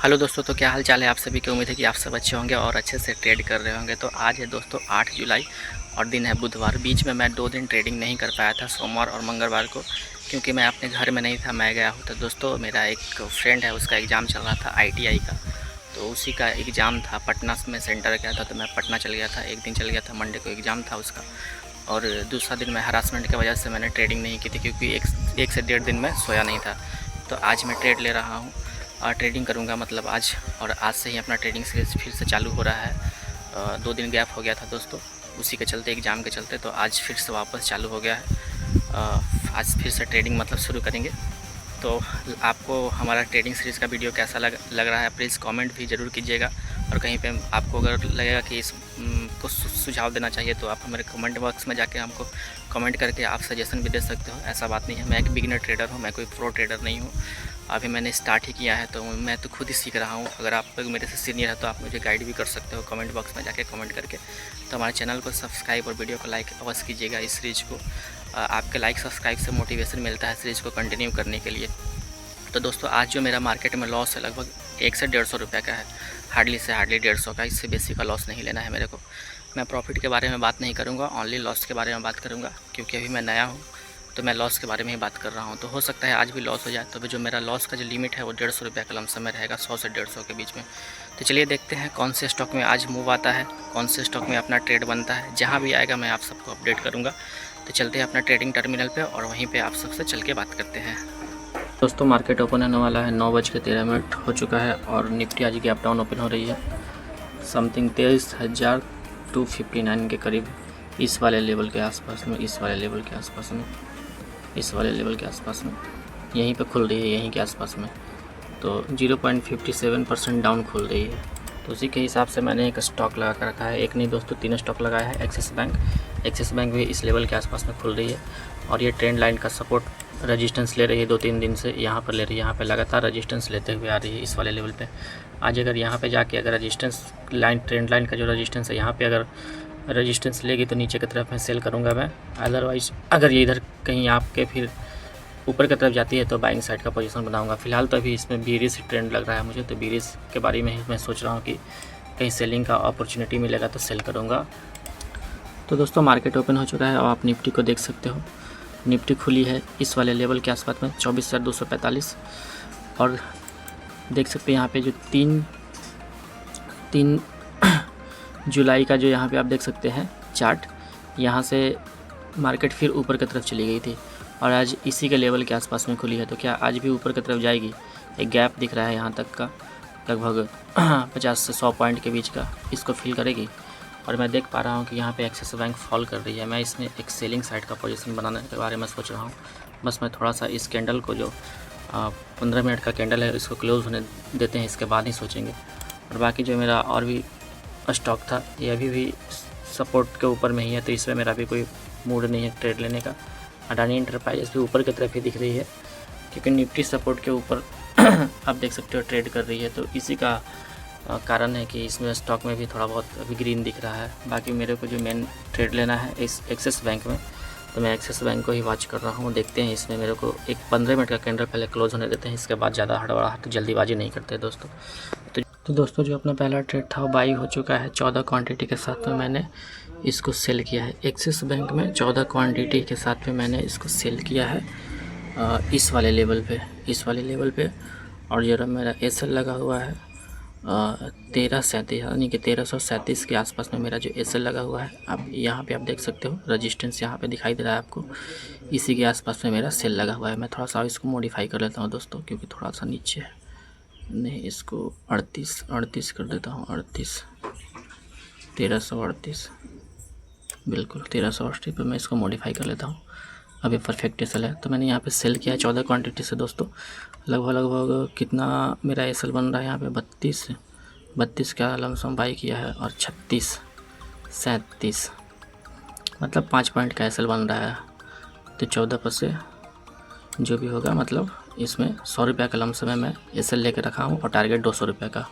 Hello दोस्तों, तो क्या हाल चाल है आप सभी की। उम्मीद है कि आप सब अच्छे होंगे और अच्छे से ट्रेड कर रहे होंगे। तो आज है दोस्तों 8 जुलाई और दिन है बुधवार। बीच में मैं 2 दिन ट्रेडिंग नहीं कर पाया था, सोमवार और मंगलवार को, क्योंकि मैं अपने घर में नहीं था, मैं गया हूँ। तो दोस्तों मेरा एक फ्रेंड है, उसका एग्ज़ाम चल रहा था ITI का, तो उसी का एग्ज़ाम था। पटना में सेंटर गया था, तो मैं पटना चल गया था, एक दिन चल गया था। मंडे को एग्ज़ाम था उसका, और दूसरा दिन मैं हरासमेंट की वजह से मैंने ट्रेडिंग नहीं की थी, क्योंकि एक से डेढ़ दिन में सोया नहीं था। तो आज मैं ट्रेड ले रहा हूँ और ट्रेडिंग करूँगा, मतलब आज। और आज से ही अपना ट्रेडिंग सीरीज फिर से चालू हो रहा है। 2 दिन गैप हो गया था दोस्तों, उसी के चलते, एग्ज़ाम के चलते। तो आज फिर से वापस चालू हो गया है। आज फिर से ट्रेडिंग मतलब शुरू करेंगे। तो आपको हमारा ट्रेडिंग सीरीज़ का वीडियो कैसा लग रहा है, प्लीज़ कमेंट भी ज़रूर कीजिएगा। और कहीं पे आपको अगर लगेगा कि इस को सुझाव देना चाहिए, तो आप हमारे कमेंट बॉक्स में जाके हमको कमेंट करके आप सजेशन भी दे सकते हो। ऐसा बात नहीं है, मैं एक बिगिनर ट्रेडर हूँ, मैं कोई प्रो ट्रेडर नहीं हूँ। अभी मैंने स्टार्ट ही किया है, तो मैं तो खुद ही सीख रहा हूँ। अगर आप मेरे से सीनियर है तो आप मुझे गाइड भी कर सकते हो कमेंट बॉक्स में जाके कमेंट करके। तो हमारे चैनल को सब्सक्राइब और वीडियो को लाइक अवश्य कीजिएगा। इस सीरीज़ को आपके लाइक सब्सक्राइब से मोटिवेशन मिलता है सीरीज़ को कंटिन्यू करने के लिए। तो दोस्तों आज जो मेरा मार्केट में लॉस है, लगभग 1 से 150 रुपये का है, हार्डली से हार्डली 150 का। इससे बेसी का लॉस नहीं लेना है मेरे को। मैं प्रॉफिट के बारे में बात नहीं करूँगा, ओनली लॉस के बारे में बात करूँगा, क्योंकि अभी मैं नया हूँ, तो मैं लॉस के बारे में ही बात कर रहा हूँ। तो हो सकता है आज भी लॉस हो जाए। तो जो मेरा लॉस का जो लिमिट है वो 150 रुपये का लमसम में रहेगा, 100 से 150 के बीच में। तो चलिए देखते हैं कौन से स्टॉक में आज मूव आता है, कौन से स्टॉक में अपना ट्रेड बनता है। जहाँ भी आएगा मैं आप सबको अपडेट करूँगा। तो चलते हैं अपना ट्रेडिंग टर्मिनल पर और वहीं पर आप सबसे चल के बात करते हैं। दोस्तों मार्केट ओपन होने वाला है, 9:13 हो चुका है और निफ्टी आज गैप डाउन ओपन हो रही है, समथिंग 23,259 के करीब, इस वाले लेवल के आसपास में, इस वाले लेवल के आसपास में, इस वाले लेवल के आसपास में, यहीं पे खुल रही है, यहीं के आसपास में। तो 0.57% डाउन खुल रही है। तो उसी के हिसाब से मैंने एक स्टॉक लगा कर रखा है, एक नहीं दोस्तों 3 स्टॉक लगाया है। एक्सिस बैंक भी इस लेवल के आसपास में खुल रही है, और ये ट्रेंड लाइन का सपोर्ट रेजिस्टेंस ले रही है 2-3 दिन से, यहाँ पर ले रही है, यहाँ पे लगातार रेजिस्टेंस लेते हुए आ रही है इस वाले लेवल पे। आज अगर यहाँ पे जाके अगर रेजिस्टेंस लाइन, ट्रेंड लाइन का जो रेजिस्टेंस है, यहाँ पे अगर रेजिस्टेंस लेगी तो नीचे की तरफ मैं सेल करूँगा मैं। अदरवाइज़ अगर ये इधर कहीं आपके फिर ऊपर की तरफ जाती है तो बाइंग साइड का पोजीशन बनाऊँगा। फिलहाल तो अभी इसमें बीरिश ट्रेंड लग रहा है मुझे, तो बीरिश के बारे में ही मैं सोच रहा हूँ कि कहीं सेलिंग का अपॉर्चुनिटी मिलेगा तो सेल करूँगा। तो दोस्तों मार्केट ओपन हो चुका है और आप निफ्टी को देख सकते हो। निफ्टी खुली है इस वाले लेवल के आसपास में 24,245, और देख सकते हैं यहाँ पे जो 3 जुलाई का जो यहाँ पे आप देख सकते हैं चार्ट, यहाँ से मार्केट फिर ऊपर की तरफ चली गई थी और आज इसी के लेवल के आसपास में खुली है। तो क्या आज भी ऊपर की तरफ जाएगी? एक गैप दिख रहा है यहाँ तक का, लगभग 50 से 100 पॉइंट के बीच का, इसको फिल करेगी। और मैं देख पा रहा हूँ कि यहाँ पे एक्सिस बैंक फॉल कर रही है। मैं इसमें एक सेलिंग साइड का पोजीशन बनाने के बारे में सोच रहा हूँ। बस मैं थोड़ा सा इस कैंडल को, जो 15 मिनट का कैंडल है, इसको क्लोज़ होने देते हैं, इसके बाद ही सोचेंगे। और बाकी जो मेरा और भी स्टॉक था, ये अभी भी सपोर्ट के ऊपर में ही है, तो इसमें मेरा भी कोई मूड नहीं है ट्रेड लेने का। अडानी एंटरप्राइजेस भी ऊपर की तरफ ही दिख रही है, क्योंकि निफ्टी सपोर्ट के ऊपर आप देख सकते हो ट्रेड कर रही है। तो इसी का कारण है कि इसमें स्टॉक में भी थोड़ा बहुत अभी ग्रीन दिख रहा है। बाकी मेरे को जो मेन ट्रेड लेना है इस एक्सिस बैंक में, तो मैं एक्सिस बैंक को ही वॉच कर रहा हूँ। देखते हैं इसमें मेरे को एक 15 मिनट का कैंडल पहले क्लोज होने देते हैं, इसके बाद ज़्यादा हड़बड़ाहट जल्दीबाजी नहीं करते दोस्तों। तो दोस्तों जो अपना पहला ट्रेड था वो बाई हो चुका है 14 क्वांटिटी के साथ में, मैंने इसको सेल किया है। एक्सिस बैंक में 14 क्वांटिटी के साथ में मैंने इसको सेल किया है इस वाले लेवल पे, और जरा मेरा एसएल लगा हुआ है 1337, यानी कि 1337 के आसपास में मेरा जो एसएल लगा हुआ है। आप यहाँ पे आप देख सकते हो रेजिस्टेंस यहाँ पे दिखाई दे रहा है आपको, इसी के आसपास में मेरा सेल लगा हुआ है। मैं थोड़ा सा इसको मॉडिफाई कर लेता हूँ दोस्तों, क्योंकि थोड़ा सा नीचे है, नहीं इसको 38 कर देता हूँ, 1338, बिल्कुल 1338 पर मैं इसको मॉडिफाई कर लेता हूँ। अभी परफेक्ट एसएल है, तो मैंने यहाँ पे सेल किया है 14 क्वांटिटी से दोस्तों। लगभग कितना मेरा एसएल बन रहा है यहाँ पे 32 का लमसम बाई किया है, और 36 37, मतलब 5 पॉइंट का एसएल बन रहा है। तो 14 पर से जो भी होगा, मतलब इसमें 100 रुपये का लमसम में मैं एसएल लेकर रखा हूँ, और टारगेट 200 रुपये का।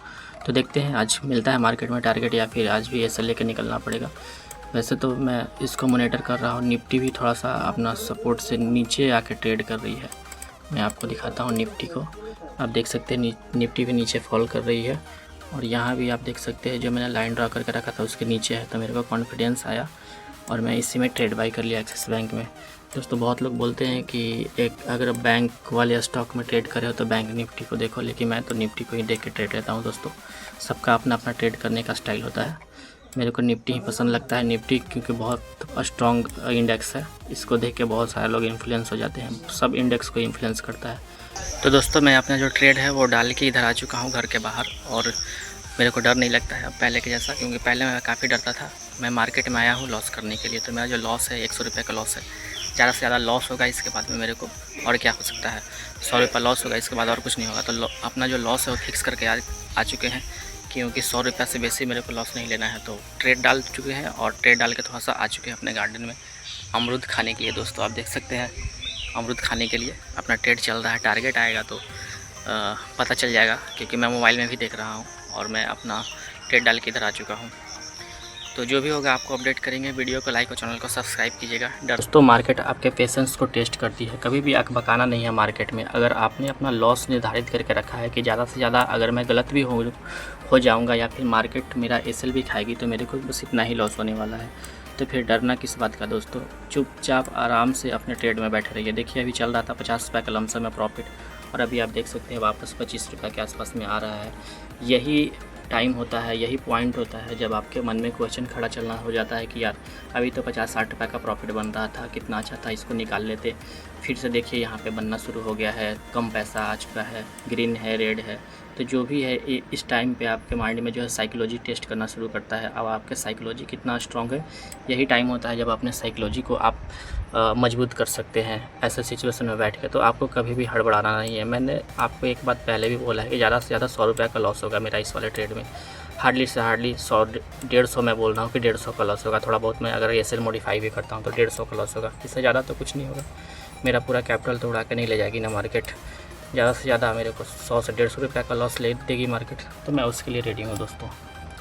तो देखते हैं आज मिलता है मार्केट में टारगेट, या फिर आज भी एसएल लेकर निकलना पड़ेगा। वैसे तो मैं इसको मॉनिटर कर रहा हूँ। निफ्टी भी थोड़ा सा अपना सपोर्ट से नीचे आके ट्रेड कर रही है। मैं आपको दिखाता हूँ निफ्टी को, आप देख सकते हैं निफ्टी भी नीचे फॉल कर रही है, और यहाँ भी आप देख सकते हैं जो मैंने लाइन ड्रा करके रखा था उसके नीचे है। तो मेरे को कॉन्फिडेंस आया और मैं इसी में ट्रेड बाई कर लिया एक्सिस बैंक में। दोस्तों बहुत लोग बोलते हैं कि एक अगर बैंक वाले स्टॉक में ट्रेड करे हो तो बैंक निफ्टी को देखो, लेकिन मैं तो निफ्टी को ही देख के ट्रेड लेता हूँ दोस्तों। सबका अपना अपना ट्रेड करने का स्टाइल होता है। मेरे को निफ्टी ही पसंद लगता है, निफ्टी क्योंकि बहुत स्ट्रॉन्ग इंडेक्स है, इसको देख के बहुत सारे लोग इन्फ्लुएंस हो जाते हैं, सब इंडेक्स को इन्फ्लुएंस करता है। तो दोस्तों मैं अपना जो ट्रेड है वो डाल के इधर आ चुका हूँ घर के बाहर, और मेरे को डर नहीं लगता है अब पहले के जैसा, क्योंकि पहले मैं काफ़ी डरता था। मैं मार्केट में आया हूँ लॉस करने के लिए, तो मेरा जो लॉस है 100 रुपये का लॉस है। ज़्यादा से ज़्यादा लॉस होगा इसके बाद में मेरे को, और क्या हो सकता है, 100 रुपये लॉस होगा, इसके बाद और कुछ नहीं होगा। तो अपना जो लॉस है वो फिक्स करके आ चुके हैं, क्योंकि 100 रुपये से बेसी मेरे को लॉस नहीं लेना है। तो ट्रेड डाल चुके हैं, और ट्रेड डाल के थोड़ा सा आ चुके हैं अपने गार्डन में अमरूद खाने के लिए। दोस्तों आप देख सकते हैं अमरूद खाने के लिए अपना ट्रेड चल रहा है। टारगेट आएगा तो पता चल जाएगा, क्योंकि मैं मोबाइल में भी देख रहा हूँ और मैं अपना ट्रेड डाल के इधर आ चुका हूँ। तो जो भी होगा आपको अपडेट करेंगे। वीडियो को लाइक और चैनल को सब्सक्राइब कीजिएगा। दोस्तों मार्केट आपके पेशेंस को टेस्ट करती है, कभी भी अकबकाना नहीं है मार्केट में। अगर आपने अपना लॉस निर्धारित करके रखा है कि ज़्यादा से ज़्यादा अगर मैं गलत भी हो जाऊँगा या फिर मार्केट मेरा एसएल भी खाएगी तो मेरे को बस इतना ही लॉस होने वाला है, तो फिर डरना किस बात का दोस्तों। चुपचाप आराम से अपने ट्रेड में बैठे रहिए। देखिए अभी चल रहा था 50 रुपये का लमसम में प्रॉफिट, और अभी आप देख सकते हैं वापस 25 रुपये के आसपास में आ रहा है। यही टाइम होता है, यही पॉइंट होता है जब आपके मन में क्वेश्चन खड़ा चलना हो जाता है कि यार अभी तो 50-60 रुपये का प्रॉफिट बन रहा था, कितना अच्छा था, इसको निकाल लेते। फिर से देखिए यहाँ पे बनना शुरू हो गया है, कम पैसा आ चुका है, ग्रीन है, रेड है। तो जो भी है इस टाइम पे आपके माइंड में जो है साइकोलॉजी टेस्ट करना शुरू करता है। अब आपके साइकोलॉजी कितना स्ट्रॉन्ग है, यही टाइम होता है जब अपने साइकोलॉजी को आप मजबूत कर सकते हैं ऐसे सिचुएशन में बैठ के। तो आपको कभी भी हड़बड़ाना नहीं है। मैंने आपको एक बात पहले भी बोला है कि ज़्यादा से ज़्यादा 100 रुपये का लॉस होगा मेरा इस वाले ट्रेड में। हार्डली से हार्डली 100-150 मैं बोल रहा हूँ कि 150 का लॉस होगा। थोड़ा बहुत मैं अगर एसएल मॉडिफाई भी करता हूँ तो 150 का लॉस होगा, इससे ज़्यादा तो कुछ नहीं होगा। मेरा पूरा कैपिटल तो उड़ा के नहीं ले जाएगी ना मार्केट। ज़्यादा से ज़्यादा मेरे को 100 से 150 रुपये का लॉस ले देगी मार्केट, तो मैं उसके लिए रेडी हूँ दोस्तों।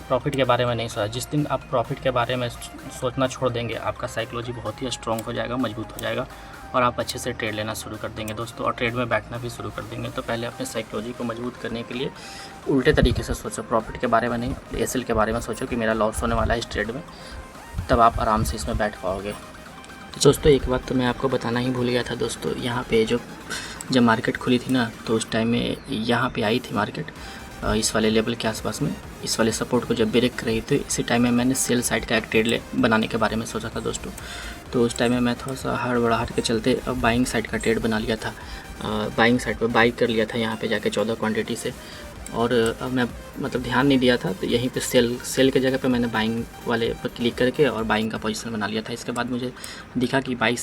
प्रॉफिट के बारे में नहीं सोचा। जिस दिन आप प्रॉफिट के बारे में सोचना छोड़ देंगे, आपका साइकोलॉजी बहुत ही स्ट्रॉन्ग हो जाएगा, मजबूत हो जाएगा, और आप अच्छे से ट्रेड लेना शुरू कर देंगे दोस्तों, और ट्रेड में बैठना भी शुरू कर देंगे। तो पहले अपने साइकोलॉजी को मजबूत करने के लिए उल्टे तरीके से सोचो, प्रॉफिट के बारे में नहीं, एसएल के बारे में सोचो कि मेरा लॉस होने वाला है इस ट्रेड में, तब आप आराम से इसमें बैठ पाओगे। तो दोस्तों एक बात तो मैं आपको बताना ही भूल गया था दोस्तों, यहाँ पे जब मार्केट खुली थी ना, तो उस टाइम में यहाँ पे आई थी मार्केट इस वाले लेवल के आसपास में, इस वाले सपोर्ट को जब ब्रेक कर रही थी, इसी टाइम में मैंने सेल साइड का एक ट्रेड बनाने के बारे में सोचा था दोस्तों। तो उस टाइम में मैं थोड़ा सा हड़बड़ाहट के चलते बाइंग साइड का ट्रेड बना लिया था। बाइंग साइड पर बाई कर लिया था यहाँ पे जाके 14 क्वांटिटी से, और मैं मतलब ध्यान नहीं दिया था, तो यहीं पे सेल के जगह पे मैंने बाइंग वाले पर क्लिक करके और बाइंग का पोजीशन बना लिया था। इसके बाद मुझे दिखा कि बाइंग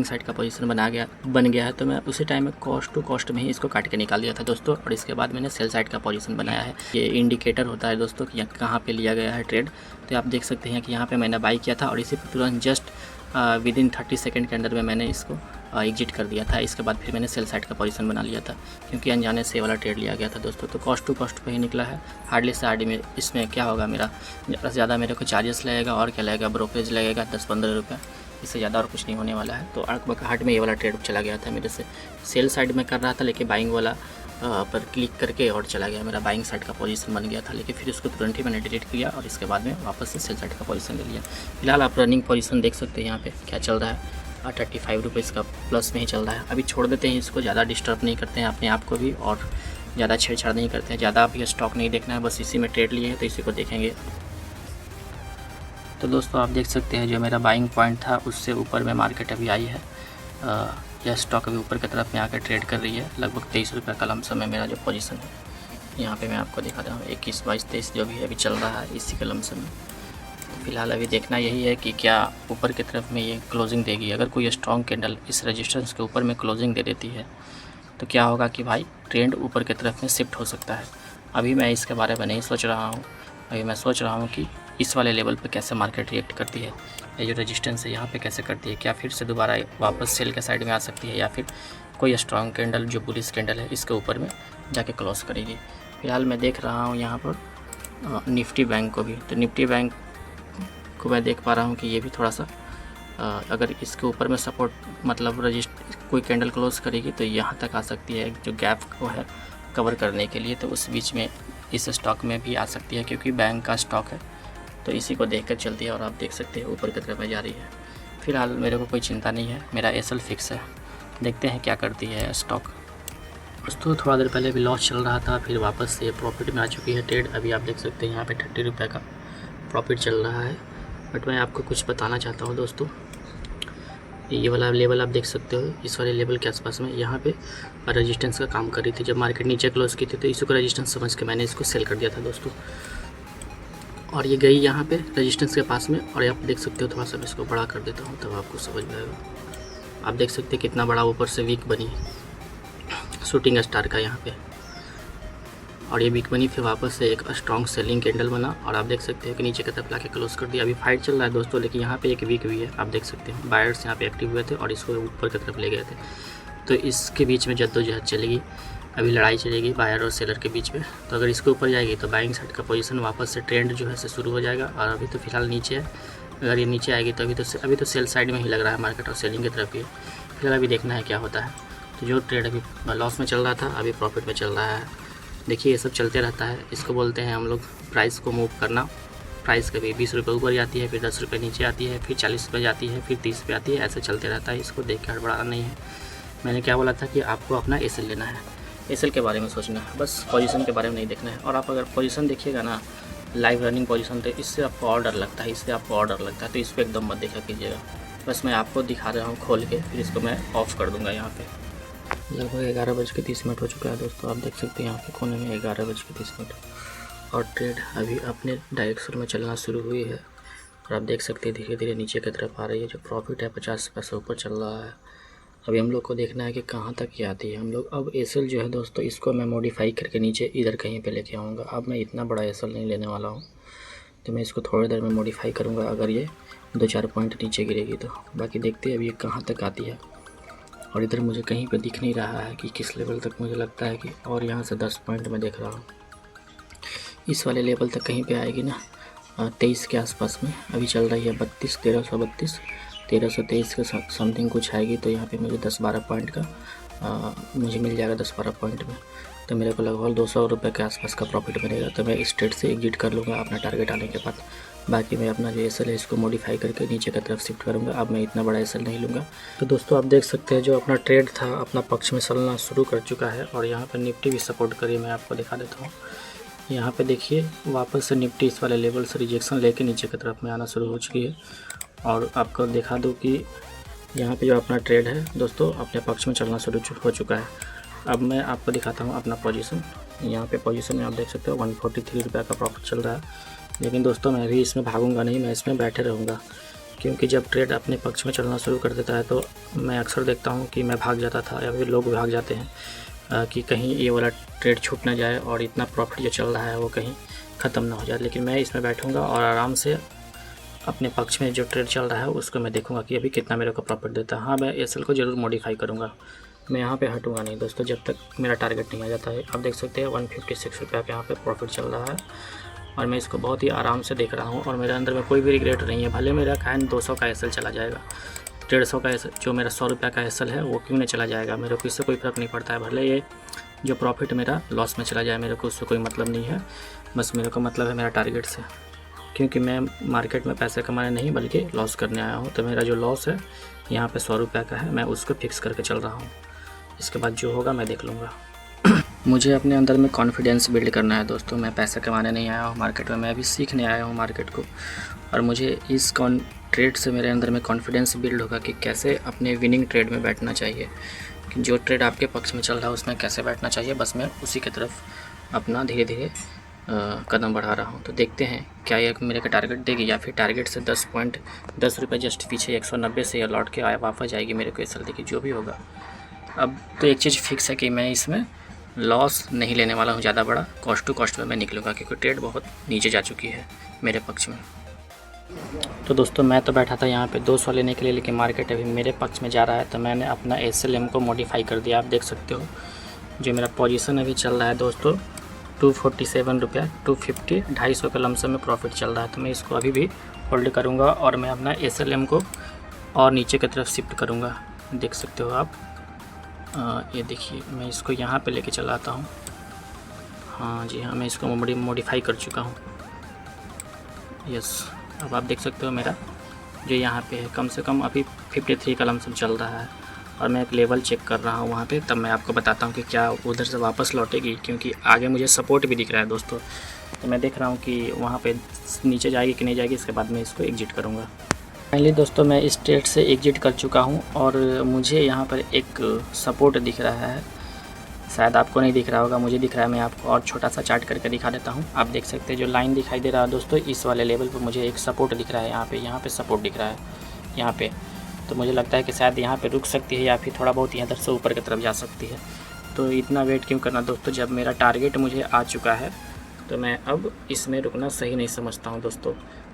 साइड का पोजीशन बन गया है, तो मैं उसी टाइम में कॉस्ट टू कॉस्ट में ही इसको काट के निकाल दिया था दोस्तों, और इसके बाद मैंने सेल साइड का पोजीशन बनाया है। ये इंडिकेटर होता है दोस्तों कि कहाँ पर लिया गया है ट्रेड। तो आप देख सकते हैं कि यहाँ पर मैंने बाई किया था, और इसी पर तुरंत जस्ट विदिन 30 सेकेंड के अंदर में मैंने इसको एग्जिट कर दिया था। इसके बाद फिर मैंने सेल साइड का पोजीशन बना लिया था, क्योंकि अनजाने से वाला ट्रेड लिया गया था दोस्तों। तो कॉस्ट टू कॉस्ट पे ही निकला है। हार्डली से हार्डली में इसमें क्या होगा, मेरा ज़्यादा से ज़्यादा मेरे को चार्जेस लगेगा, और क्या लगेगा, ब्रोकरेज लगेगा 10-15 रुपये, इससे ज़्यादा और कुछ नहीं होने वाला है। तो अकबकाहट में ये वाला ट्रेड चला गया था मेरे से। सेल साइड में कर रहा था, लेकिन बाइंग वाला पर क्लिक करके और चला गया, मेरा बाइंग साइड का पोजीशन बन गया था, लेकिन फिर उसको तुरंत ही मैंने डिलीट किया, और इसके बाद में वापस से सेल साइड का पोजीशन ले लिया। फिलहाल आप रनिंग पोजीशन देख सकते हैं यहाँ पे क्या चल रहा है, 35 रुपीज़ का प्लस में ही चल रहा है। अभी छोड़ देते हैं इसको, ज़्यादा डिस्टर्ब नहीं करते हैं अपने आप को भी, और ज़्यादा छेड़छाड़ नहीं करते हैं। ज़्यादा अभी स्टॉक नहीं देखना है, बस इसी में ट्रेड लिए हैं तो इसी को देखेंगे। तो दोस्तों आप देख सकते हैं जो मेरा बाइंग पॉइंट था उससे ऊपर में मार्केट अभी आई है। यह स्टॉक अभी ऊपर की तरफ में आकर ट्रेड कर रही है। लगभग 23 रुपये का लमसम में मेरा जो पोजीशन है, यहाँ पे मैं आपको दिखा रहा हूँ। 21, 22, 23 जो भी अभी चल रहा है इसी के लमसम में। फिलहाल अभी देखना यही है कि क्या ऊपर की तरफ में ये क्लोजिंग देगी। अगर कोई स्ट्रॉन्ग कैंडल इस रेजिस्टेंस के ऊपर में क्लोजिंग दे देती है तो क्या होगा कि भाई ट्रेंड ऊपर की तरफ में शिफ्ट हो सकता है। अभी मैं इसके बारे में नहीं सोच रहा हूँ। अभी मैं सोच रहा हूँ कि इस वाले लेवल पे कैसे मार्केट रिएक्ट करती है, ये जो रेजिस्टेंस है यहाँ पे कैसे करती है, क्या फिर से दोबारा वापस सेल के साइड में आ सकती है, या फिर कोई स्ट्रॉन्ग कैंडल जो बुलिश कैंडल है इसके ऊपर में जाके क्लोज करेगी। फिलहाल मैं देख रहा हूँ यहाँ पर निफ्टी बैंक को भी। तो निफ्टी बैंक को मैं देख पा रहा हूँ कि ये भी थोड़ा सा अगर इसके ऊपर में सपोर्ट मतलब कोई कैंडल क्लोज करेगी तो यहाँ तक आ सकती है। जो गैप को है कवर करने के लिए, तो उस बीच में इस स्टॉक में भी आ सकती है क्योंकि बैंक का स्टॉक है, तो इसी को देख कर चलती है। और आप देख सकते हैं ऊपर की तरफ में जा रही है। फ़िलहाल मेरे को कोई चिंता नहीं है, मेरा एसएल फिक्स है। देखते हैं क्या करती है स्टॉक। दोस्तों थोड़ा देर पहले भी लॉस चल रहा था, फिर वापस से प्रॉफिट में आ चुकी है ट्रेड। अभी आप देख सकते हैं यहाँ पे 30 रुपये का प्रॉफिट चल रहा है। बट मैं आपको कुछ बताना चाहता हूँ दोस्तों, ये वाला लेवल आप देख सकते हो, इस वाले लेवल के आसपास में यहाँ पे रेजिस्टेंस का काम कर रही थी। जब मार्केट नीचे क्लोज की थी तो इसी को रेजिस्टेंस समझ के मैंने इसको सेल कर दिया था दोस्तों। और ये गई यहाँ पे रेजिस्टेंस के पास में, और आप देख सकते हो, थोड़ा सा इसको बड़ा कर देता हूँ तब आपको समझ में आएगा। आप देख सकते हैं कितना बड़ा ऊपर से वीक बनी शूटिंग स्टार का यहाँ पे, और ये वीक बनी, फिर वापस से एक स्ट्रॉन्ग सेलिंग कैंडल बना, और आप देख सकते हैं कि नीचे की तरफ लाके क्लोज कर दिया। अभी फाइट चल रहा है दोस्तों, लेकिन यहाँ पे एक वीक हुई है। आप देख सकते हैं बायर्स यहाँ पे एक्टिव हुए थे और इसको ऊपर की तरफ ले गए थे, तो इसके बीच में जद्दोजहद चलेगी। अभी लड़ाई चलेगी बायर और सेलर के बीच में। तो अगर इसके ऊपर जाएगी तो बाइंग साइड का पोजीशन वापस से ट्रेंड जो है से शुरू हो जाएगा। और अभी तो फिलहाल नीचे है, अगर ये नीचे आएगी तो अभी तो सेल साइड में ही लग रहा है मार्केट, और सेलिंग की तरफ ही है। फिलहाल अभी देखना है क्या होता है। तो जो ट्रेड अभी लॉस में चल रहा था अभी प्रॉफिट में चल रहा है। देखिए ये सब चलते रहता है, इसको बोलते हैं हम लोग प्राइस को मूव करना। प्राइस कभी 20 रुपये ऊपर जाती है, फिर 10 रुपये नीचे आती है, फिर 40 रुपये जाती है, फिर 30 रुपये आती है, ऐसे चलते रहता है। इसको देख के हड़बड़ाना नहीं है। मैंने क्या बोला था कि आपको अपना एसएल लेना है, एसएल के बारे में सोचना है, बस पोजीशन के बारे में नहीं देखना है। और आप अगर पोजीशन देखिएगा ना, लाइव रनिंग पोजीशन, तो इससे आपको और डर लगता है, इससे आपको और डर लगता है, तो इस पर एकदम मत देखा कीजिएगा। बस मैं आपको दिखा रहा हूँ खोल के, फिर इसको मैं ऑफ कर दूँगा। यहाँ पे लगभग 11:30 हो चुका है दोस्तों। आप देख सकते हैं यहाँ पे कोने में 11:30, और ट्रेड अभी अपने डायरेक्शन में चलना शुरू हुई है। और आप देख सकते हैं धीरे धीरे नीचे की तरफ आ रही है। जो प्रॉफिट है 50 पैसे ऊपर चल रहा है। अभी हम लोग को देखना है कि कहाँ तक ये आती है। हम लोग अब एसएल जो है दोस्तों, इसको मैं मॉडिफाई करके नीचे इधर कहीं पे लेके आऊँगा। अब मैं इतना बड़ा एसएल नहीं लेने वाला हूँ, तो मैं इसको थोड़ी देर में मॉडिफाई करूँगा अगर ये 2-4 पॉइंट नीचे गिरेगी तो। बाकी देखते हैं अभी ये कहाँ तक आती है। और इधर मुझे कहीं पे दिख नहीं रहा है कि किस लेवल तक, मुझे लगता है कि, और यहाँ से 10 पॉइंट मैं देख रहा हूँ, इस वाले लेवल तक कहीं पे आएगी ना, 23 के आसपास में अभी चल रही है। 1332 1323 के समथिंग कुछ आएगी, तो यहाँ पे मुझे 10-12 पॉइंट का मुझे मिल जाएगा 10-12 पॉइंट में। तो मेरे को लगभग 200 रुपये के आसपास का प्रॉफिट मिलेगा। तो मैं इस ट्रेड से एग्जिट कर लूँगा अपना टारगेट आने के बाद। बाकी मैं अपना जो एसएल है इसको मॉडिफाई करके नीचे की तरफ शिफ्ट करूँगा। अब मैं इतना बड़ा एसएल नहीं लूँगा। तो दोस्तों आप देख सकते हैं जो अपना ट्रेड था अपना पक्ष में चलना शुरू कर चुका है, और यहाँ पर निफ्टी भी सपोर्ट करी। मैं आपको दिखा देता हूँ, यहाँ पे देखिए वापस से निफ्टी इस वाले लेवल से रिजेक्शन लेके नीचे की तरफ में आना शुरू हो चुकी है। और आपको दिखा दूँ कि यहाँ पे जो अपना ट्रेड है दोस्तों अपने पक्ष में चलना शुरू हो चुका है। अब मैं आपको दिखाता हूँ अपना पोजीशन। यहाँ पे पोजीशन में आप देख सकते हो 143 रुपये का प्रॉफिट चल रहा है। लेकिन दोस्तों मैं भी इसमें भागूंगा नहीं, मैं इसमें बैठे रहूँगा, क्योंकि जब ट्रेड अपने पक्ष में चलना शुरू कर देता है तो मैं अक्सर देखता हूँ कि मैं भाग जाता था, या फिर लोग भाग जाते हैं कि कहीं ये वाला ट्रेड छूट ना जाए और इतना प्रॉफिट जो चल रहा है वो कहीं ख़त्म ना हो जाए। लेकिन मैं इसमें बैठूँगा और आराम से अपने पक्ष में जो ट्रेड चल रहा है उसको मैं देखूंगा कि अभी कितना मेरे को प्रॉफिट देता है। हाँ, मैं एसएल को ज़रूर मॉडिफाई करूंगा, मैं यहाँ पे हटूंगा नहीं दोस्तों जब तक मेरा टारगेट नहीं आ जाता है। आप देख सकते हैं 156 रुपये का यहाँ पे प्रॉफिट चल रहा है, और मैं इसको बहुत ही आराम से देख रहा हूँ, और मेरे अंदर में कोई भी रिग्रेट नहीं है। भले मेरा काइन 200 का एसएल चला जाएगा, 150 का एसएल, जो मेरा 100 रुपये का एसएल है वो क्यों नहीं चला जाएगा, मेरे को इससे कोई फ़र्क नहीं पड़ता है। भले ये जो प्रॉफिट मेरा लॉस में चला जाए, मेरे को उससे कोई मतलब नहीं है। बस मेरे को मतलब है मेरा टारगेट से, क्योंकि मैं मार्केट में पैसे कमाने नहीं बल्कि लॉस करने आया हूँ। तो मेरा जो लॉस है यहाँ पे 100 रुपये का है, मैं उसको फिक्स करके चल रहा हूँ। इसके बाद जो होगा मैं देख लूँगा। मुझे अपने अंदर में कॉन्फिडेंस बिल्ड करना है दोस्तों। मैं पैसे कमाने नहीं आया हूँ मार्केट में, मैं अभी सीखने आया हूँ मार्केट को। और मुझे इस ट्रेड से मेरे अंदर में कॉन्फिडेंस बिल्ड होगा कि कैसे अपने विनिंग ट्रेड में बैठना चाहिए, कि जो ट्रेड आपके पक्ष में चल रहा है उसमें कैसे बैठना चाहिए। बस मैं उसी की तरफ अपना धीरे धीरे कदम बढ़ा रहा हूँ। तो देखते हैं क्या ये मेरे को टारगेट देगी, या फिर टारगेट से 10 रुपये जस्ट पीछे 190 से या लौट के आया वापस जाएगी मेरे को एसएल देगी, जो भी होगा। अब तो एक चीज़ फिक्स है कि मैं इसमें लॉस नहीं लेने वाला हूँ ज़्यादा बड़ा, कॉस्ट टू कॉस्ट में मैं निकलूँगा, क्योंकि ट्रेड बहुत नीचे जा चुकी है मेरे पक्ष में। तो दोस्तों मैं तो बैठा था यहाँ पे 200 लेने के लिए, लेकिन मार्केट अभी मेरे पक्ष में जा रहा है, तो मैंने अपना एसएलएम को मॉडिफाई कर दिया। आप देख सकते हो जो मेरा पोजीशन अभी चल रहा है दोस्तों 247 रुपया, 250, 250 के लमसम में प्रॉफिट चल रहा है। तो मैं इसको अभी भी होल्ड करूँगा, और मैं अपना एसएलएम को और नीचे की तरफ शिफ्ट करूँगा। देख सकते हो आप, ये देखिए मैं इसको यहाँ पे लेके चलाता हूँ, हाँ जी हाँ, मैं इसको मॉडिफाई कर चुका हूँ। यस, अब आप देख सकते हो मेरा जो यहाँ पे है कम से कम अभी 53 का लमसम चल रहा है। और मैं एक लेवल चेक कर रहा हूँ वहाँ पे, तब मैं आपको बताता हूँ कि क्या उधर से वापस लौटेगी, क्योंकि आगे मुझे सपोर्ट भी दिख रहा है दोस्तों। तो मैं देख रहा हूँ कि वहाँ पे नीचे जाएगी कि नहीं जाएगी, इसके बाद मैं इसको एग्जिट करूँगा। फाइनली दोस्तों मैं इस ट्रेड से एग्जिट कर चुका हूँ और मुझे यहाँ पर एक सपोर्ट दिख रहा है, शायद आपको नहीं दिख रहा होगा, मुझे दिख रहा है। मैं आपको और छोटा सा चार्ट करके दिखा देता हूँ। आप देख सकते हैं जो लाइन दिखाई दे रहा है दोस्तों, इस वाले लेवल पर मुझे एक सपोर्ट दिख रहा है। यहाँ पे सपोर्ट दिख रहा है यहाँ पे। तो मुझे लगता है कि शायद यहाँ पे रुक सकती है या फिर थोड़ा बहुत इधर से ऊपर की तरफ जा सकती है। तो इतना वेट क्यों करना दोस्तों, जब मेरा टारगेट मुझे आ चुका है तो मैं अब इसमें रुकना सही नहीं समझता हूँ दोस्तों।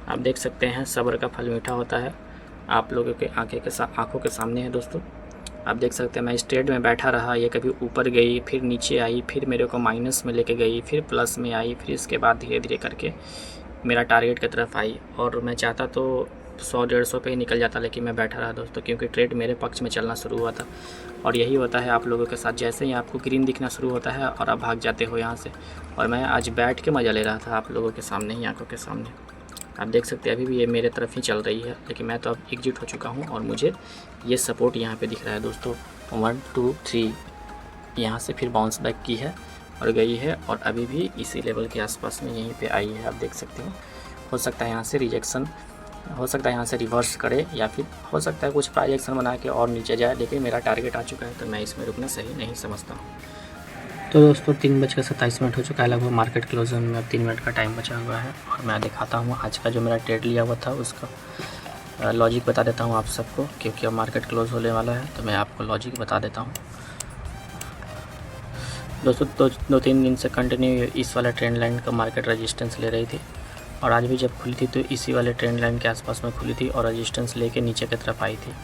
आप देख सकते हैं सब्र का फल मीठा होता है, आप लोगों के आँखों के सामने है दोस्तों। आप देख सकते हैं मैं इस ट्रेड में बैठा रहा, ये कभी ऊपर गई, फिर नीचे आई, फिर मेरे को माइनस में लेके गई, फिर प्लस में आई, फिर इसके बाद धीरे धीरे करके मेरा टारगेट की तरफ आई। और मैं चाहता तो 100-150 पे ही निकल जाता, लेकिन मैं बैठा रहा दोस्तों, क्योंकि ट्रेड मेरे पक्ष में चलना शुरू हुआ था। और यही होता है आप लोगों के साथ, जैसे ही आपको ग्रीन दिखना शुरू होता है और आप भाग जाते हो यहाँ से। और मैं आज बैठ के मज़ा ले रहा था आप लोगों के सामने ही, आंखों के सामने। आप देख सकते हैं अभी भी ये मेरे तरफ ही चल रही है, लेकिन मैं तो अब एग्जिट हो चुका हूँ और मुझे ये सपोर्ट यहाँ पे दिख रहा है दोस्तों। 1 2 3 यहाँ से फिर बाउंस बैक की है और गई है, और अभी भी इसी लेवल के आसपास में यहीं पे आई है। आप देख सकते हो सकता है यहाँ से रिजेक्शन, हो सकता है यहाँ से रिवर्स करे, या फिर हो सकता है कुछ प्राइस एक्शन बना के और नीचे जाए, लेकिन मेरा टारगेट आ चुका है तो मैं इसमें रुकना सही नहीं समझता हूँ। तो दोस्तों 3:27 हो चुका है लगभग मार्केट क्लोजर में, अब 3 मिनट का टाइम बचा हुआ है। और मैं दिखाता हूँ आज का जो मेरा ट्रेड लिया हुआ था उसका लॉजिक बता देता हूँ आप सबको, क्योंकि अब मार्केट क्लोज होने वाला है तो मैं आपको लॉजिक बता देता हूँ दोस्तों। 2-3 दिन से कंटिन्यू इस वाला ट्रेंड लाइन का मार्केट रेजिस्टेंस ले रही थी, और आज भी जब खुली थी तो इसी वाले ट्रेंड लाइन के आसपास में खुली थी और रेजिस्टेंस लेके नीचे की तरफ आई थी।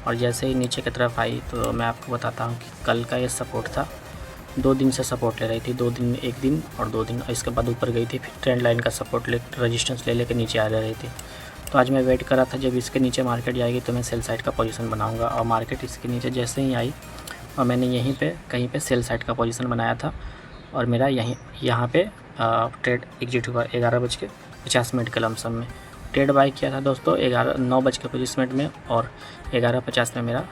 और जैसे ही नीचे की तरफ आई तो मैं आपको बताता हूँ कि कल का ये सपोर्ट था, 2 दिन से सपोर्ट ले रही थी, 2 दिन, 1 दिन और 2 दिन, इसके बाद ऊपर गई थी, फिर ट्रेंड लाइन का सपोर्ट रेजिस्टेंस ले लेके नीचे आ रही थी। तो आज मैं वेट कर रहा था जब इसके नीचे मार्केट जाएगी तो मैं सेल साइड का पोजीशन बनाऊंगा, और मार्केट इसके नीचे जैसे ही आई और मैंने यहीं पे कहीं पे सेल साइड का पोजीशन बनाया था, और मेरा यहाँ पे ट्रेड एग्जिट हुआ 11:50 के लमसम में। ट्रेड बाई किया था दोस्तों 9:25 में, और 11:50 में मेरा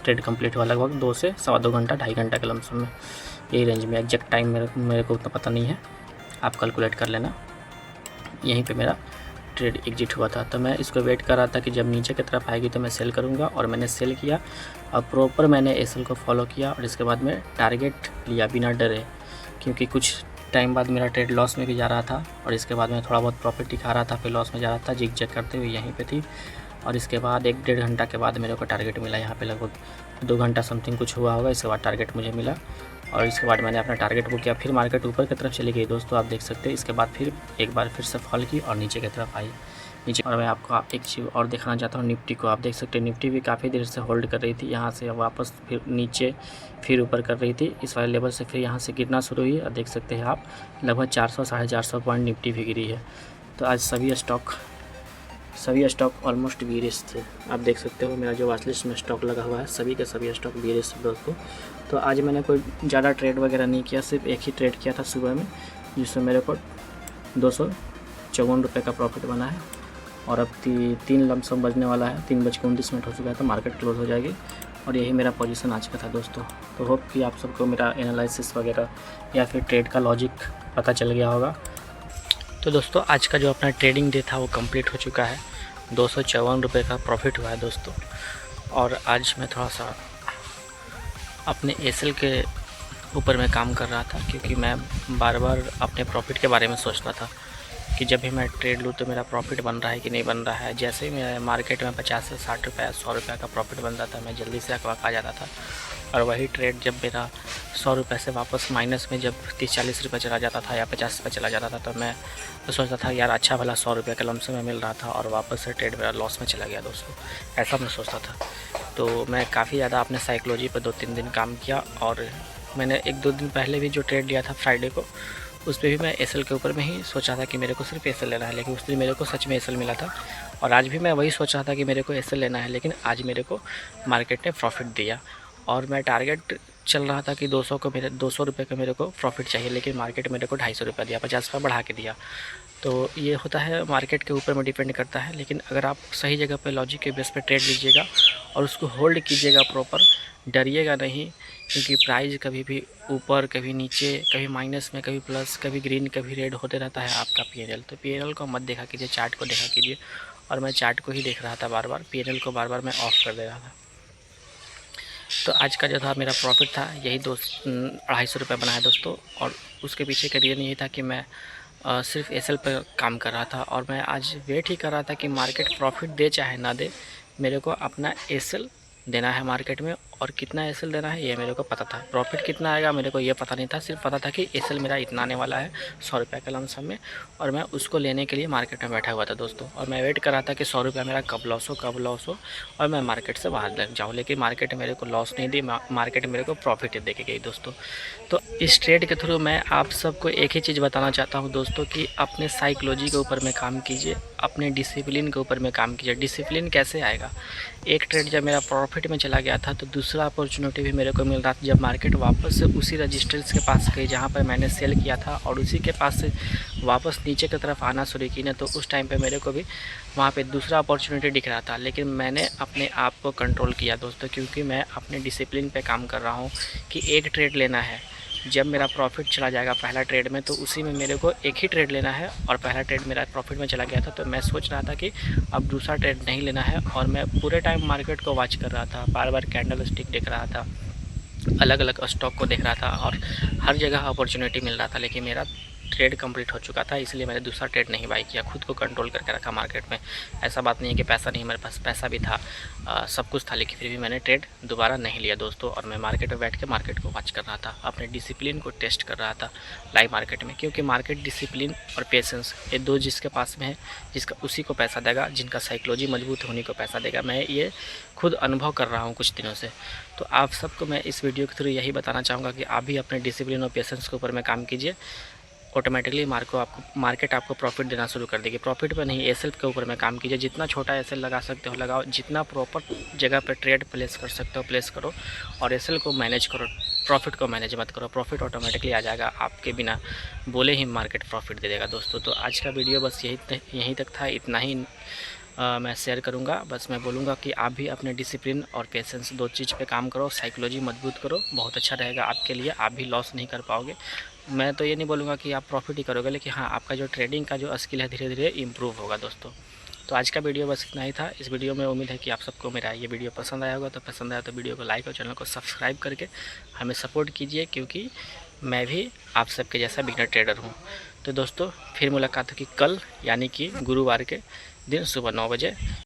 ट्रेड कंप्लीट हुआ लगभग 2 से 2.25 घंटा, 2.5 घंटा के लमसम में, यही रेंज में। एग्जैक्ट टाइम मेरे को उतना पता नहीं है, आप कैलकुलेट कर लेना। यहीं पे मेरा ट्रेड एग्जिट हुआ था, तो मैं इसको वेट कर रहा था कि जब नीचे की तरफ आएगी तो मैं सेल करूंगा, और मैंने सेल किया और प्रॉपर मैंने एसएल को फॉलो किया, और इसके बाद मैं टारगेट लिया बिना डरे, क्योंकि कुछ टाइम बाद मेरा ट्रेड लॉस में भी जा रहा था, और इसके बाद मैं थोड़ा बहुत प्रॉफिट दिखा रहा था, फिर लॉस में जा रहा था, जिग जैग करते हुए यहीं पे थी। और इसके बाद 1-1.5 घंटा के बाद मेरे को टारगेट मिला, यहाँ पे लगभग 2 घंटा समथिंग कुछ हुआ होगा, इसके बाद टारगेट मुझे मिला, और इसके बाद मैंने अपना टारगेट बुक किया। फिर मार्केट ऊपर की तरफ चली गई दोस्तों, आप देख सकते हैं। इसके बाद फिर एक बार फिर से फॉल की और नीचे की तरफ आई नीचे। और मैं आपको एक चीज़ और दिखाना चाहता हूँ, निफ्टी को। आप देख सकते हैं निफ्टी भी काफ़ी देर से होल्ड कर रही थी, यहाँ से वापस फिर नीचे फिर ऊपर कर रही थी, इस वाले लेवल से फिर यहाँ से गिरना शुरू हुई, और देख सकते हैं आप लगभग 400-450 पॉइंट निफ्टी भी गिरी है। तो आज सभी स्टॉक ऑलमोस्ट बीरिश थे। आप देख सकते हो मेरा जो वॉच लिस्ट में स्टॉक लगा हुआ है, सभी के सभी स्टॉक बीरिश थे दोस्तों। तो आज मैंने कोई ज़्यादा ट्रेड वगैरह नहीं किया, सिर्फ एक ही ट्रेड किया था सुबह में, जिसमें मेरे को 254 रुपये का प्रॉफिट बना है। और अब 3 लमसम बजने वाला है, 3:29 हो चुका है, तो मार्केट क्लोज हो जाएगी। और यही मेरा पोजीशन आज का था दोस्तों। तो होप कि आप सबको मेरा एनालिसिस वगैरह या फिर ट्रेड का लॉजिक पता चल गया होगा। तो दोस्तों आज का जो अपना ट्रेडिंग डे था वो कंप्लीट हो चुका है, 254 रुपये का प्रॉफिट हुआ है दोस्तों। और आज मैं थोड़ा सा अपने एसएल के ऊपर मैं काम कर रहा था, क्योंकि मैं बार बार अपने प्रॉफिट के बारे में सोच रहा था कि जब भी मैं ट्रेड लूँ तो मेरा प्रॉफिट बन रहा है कि नहीं बन रहा है। जैसे ही मेरा मार्केट में 50 से 60 रुपये 100 रुपये का प्रॉफिट बन रहा था, मैं जल्दी से अकबक आ जाता था। और वही ट्रेड जब मेरा 100 रुपये से वापस माइनस में जब 30-40 रुपये चला जाता था या 50 रुपये चला जाता था, तो मैं तो सोचता था यार अच्छा भला 100 रुपये का लमसम में मिल रहा था, और वापस से ट्रेड मेरा लॉस में चला गया दोस्तों, ऐसा मैं सोचता था। तो मैं काफ़ी ज़्यादा अपने साइकोलॉजी पर 2-3 दिन काम किया, और मैंने 1-2 दिन पहले भी जो ट्रेड लिया था फ्राइडे को, उस पर भी मैं एसएल के ऊपर में ही सोचा था कि मेरे को सिर्फ एसएल लेना है, लेकिन उस दिन मेरे को सच में एसएल मिला था। और आज भी मैं वही सोच रहा था कि मेरे को एसएल लेना है, लेकिन आज मेरे को मार्केट ने प्रॉफिट दिया, और मैं टारगेट चल रहा था कि 200 को मेरे 200 रुपये का मेरे को प्रॉफिट चाहिए, लेकिन मार्केट मेरे को 250 रुपये दिया, 50 रुपये बढ़ा के दिया। तो ये होता है, मार्केट के ऊपर में डिपेंड करता है। लेकिन अगर आप सही जगह पे लॉजिक के बेस पे ट्रेड लीजिएगा और उसको होल्ड कीजिएगा प्रॉपर, डरिएगा नहीं, क्योंकि प्राइस कभी भी ऊपर, कभी नीचे, कभी माइनस में, कभी प्लस, कभी ग्रीन, कभी रेड होते रहता है आपका पीएनएल। तो पीएनएल को मत देखा कीजिए, चार्ट को देखा कीजिए। और मैं चार्ट को ही देख रहा था बार बार, पीएनएल को बार बार मैं ऑफ कर दे रहा था। तो आज का जो था मेरा प्रॉफिट था यही 250 रुपये बना है दोस्तों। और उसके पीछे का रीज़न यही था कि मैं सिर्फ एसएल पर काम कर रहा था, और मैं आज वेट ही कर रहा था कि मार्केट प्रॉफिट दे चाहे ना दे, मेरे को अपना एसएल देना है मार्केट में। और कितना एसएल देना है ये मेरे को पता था, प्रॉफिट कितना आएगा मेरे को ये पता नहीं था। सिर्फ पता था कि एसएल मेरा इतना आने वाला है 100 रुपये का लमसम में, और मैं उसको लेने के लिए मार्केट में बैठा हुआ था दोस्तों। और मैं वेट कर रहा था कि 100 रुपये मेरा कब लॉस हो, कब लॉस हो, और मैं मार्केट से बाहर लग जाऊँ। लेकिन मार्केट मेरे को लॉस नहीं दी, मार्केट मेरे को प्रॉफिट दे के गई दोस्तों। तो इस ट्रेड के थ्रू मैं आप सबको एक ही चीज़ बताना चाहता हूँ दोस्तों, कि अपने साइकोलॉजी के ऊपर में काम कीजिए, अपने डिसिप्लिन के ऊपर में काम कीजिए। डिसिप्लिन कैसे आएगा? एक ट्रेड जब मेरा प्रॉफिट में चला गया था, तो दूसरा अपॉर्चुनिटी भी मेरे को मिल रहा था। जब मार्केट वापस से उसी रजिस्टेंस के पास गई जहाँ पर मैंने सेल किया था, और उसी के पास से वापस नीचे की तरफ आना शुरू की ना, तो उस टाइम पे मेरे को भी वहाँ पे दूसरा अपॉर्चुनिटी दिख रहा था। लेकिन मैंने अपने आप को कंट्रोल किया दोस्तों, क्योंकि मैं अपने डिसिप्लिन पे काम कर रहा हूँ कि एक ट्रेड लेना है। जब मेरा प्रॉफिट चला जाएगा पहला ट्रेड में, तो उसी में मेरे को एक ही ट्रेड लेना है। और पहला ट्रेड मेरा प्रॉफिट में चला गया था, तो मैं सोच रहा था कि अब दूसरा ट्रेड नहीं लेना है। और मैं पूरे टाइम मार्केट को वॉच कर रहा था, बार बार कैंडल स्टिक देख रहा था, अलग अलग स्टॉक को देख रहा था, और हर जगह अपॉर्चुनिटी मिल रहा था। लेकिन मेरा ट्रेड कंप्लीट हो चुका था, इसलिए मैंने दूसरा ट्रेड नहीं बाई किया, खुद को कंट्रोल करके रखा मार्केट में। ऐसा बात नहीं है कि पैसा नहीं, मेरे पास पैसा भी था, सब कुछ था, लेकिन फिर भी मैंने ट्रेड दोबारा नहीं लिया दोस्तों। और मैं मार्केट में बैठ के मार्केट को वॉच कर रहा था, अपने डिसिप्लिन को टेस्ट कर रहा था लाइव मार्केट में। क्योंकि मार्केट डिसिप्लिन और पेशेंस, ये दो जिसके पास में है, जिसका उसी को पैसा देगा, जिनका साइकोलॉजी मजबूत होने को पैसा देगा। मैं ये खुद अनुभव कर रहा हूँ कुछ दिनों से। तो आप सबको मैं इस वीडियो के थ्रू यही बताना चाहूँगा कि आप भी अपने डिसिप्लिन और पेशेंस के ऊपर में काम कीजिए। ऑटोमेटिकली मार्केट आपको प्रॉफिट देना शुरू कर देगी। प्रॉफिट पे नहीं, एसएल के ऊपर में काम कीजिए। जितना छोटा एसएल लगा सकते हो लगाओ, जितना प्रॉपर जगह पे ट्रेड प्लेस कर सकते हो प्लेस करो, और एसएल को मैनेज करो, प्रॉफिट को मैनेज मत करो। प्रॉफिट ऑटोमेटिकली आ जाएगा, आपके बिना बोले ही मार्केट प्रॉफिट दे देगा दोस्तों। तो आज का वीडियो बस यहीं तक था, इतना ही मैं शेयर करूंगा। बस मैं बोलूँगा कि आप भी अपने डिसिप्लिन और पेशेंस दो चीज़ पे काम करो, साइकोलॉजी मजबूत करो, बहुत अच्छा रहेगा आपके लिए। आप भी लॉस नहीं कर पाओगे। मैं तो ये नहीं बोलूँगा कि आप प्रॉफिट ही करोगे, लेकिन हाँ, आपका जो ट्रेडिंग का जो स्किल है धीरे धीरे इम्प्रूव होगा दोस्तों। तो आज का वीडियो बस इतना ही था। इस वीडियो में उम्मीद है कि आप सबको मेरा ये वीडियो पसंद आया होगा। तो पसंद आया तो वीडियो को लाइक और चैनल को सब्सक्राइब करके हमें सपोर्ट कीजिए, क्योंकि मैं भी आप सबके जैसा बिगनर ट्रेडर हूँ। तो दोस्तों फिर मुलाकात होगी कल, यानी कि गुरुवार के दिन सुबह 9 बजे।